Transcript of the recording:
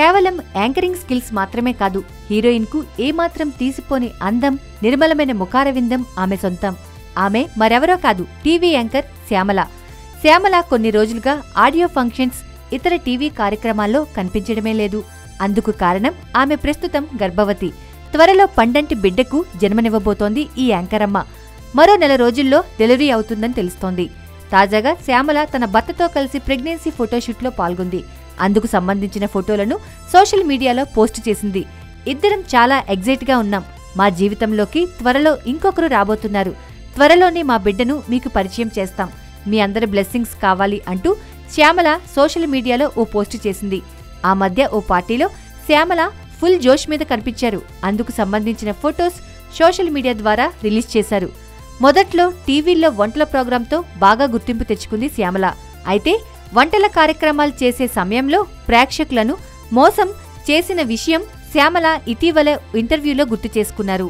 కేవలం anchoring skills మాత్రమే కాదు, హీరోయిన్ కు ఏమాత్రం తీసిపోని అందం, నిర్మలమైన ముఖారవిందం ఆమె సొంతం. ఆమె మరెవరో కాదు, టీవీ యాంకర్ శ్యామల. శ్యామల కొన్ని రోజులుగా ఆడియో ఫంక్షన్స్, ఇతర టీవీ కార్యక్రమాల్లో కనిపించడమే లేదు. అందుకు కారణం ఆమె ప్రస్తుతం గర్భవతి. త్వరలో పండంటి బిడ్డకు జన్మనివ్వబోతోంది ఈ యాంకరమ్మ. మరో నెల రోజుల్లో డెలివరీ అవుతుందని తెలుస్తోంది. తాజాగా శ్యామల తన భర్తతో కలిసి ప్రెగ్నెన్సీ ఫోటోషూట్లో పాల్గొంది. అందుకు సంబంధించిన ఫోటోలను సోషల్ మీడియాలో పోస్ట్ చేసింది. ఇద్దరం చాలా ఎగ్జైట్గా ఉన్నాం. మా జీవితంలోకి త్వరలో ఇంకొకరు రాబోతున్నారు. త్వరలోనే మా బిడ్డను మీకు పరిచయం చేస్తాం. మీ అందరి బ్లెస్సింగ్స్ కావాలి అంటూ శ్యామల సోషల్ మీడియాలో ఓ పోస్టు చేసింది. ఆ మధ్య ఓ పార్టీలో శ్యామల ఫుల్ జోష్ మీద కనిపించారు. అందుకు సంబంధించిన ఫొటోస్ సోషల్ మీడియా ద్వారా రిలీజ్ చేశారు. మొదట్లో టీవీల్లో వంటల ప్రోగ్రాంతో బాగా గుర్తింపు తెచ్చుకుంది శ్యామల. అయితే వంటల కార్యక్రమాలు చేసే సమయంలో ప్రేక్షకులను మోసం చేసిన విషయం శ్యామల ఇటీవల ఇంటర్వ్యూలో గుర్తు చేసుకున్నారు.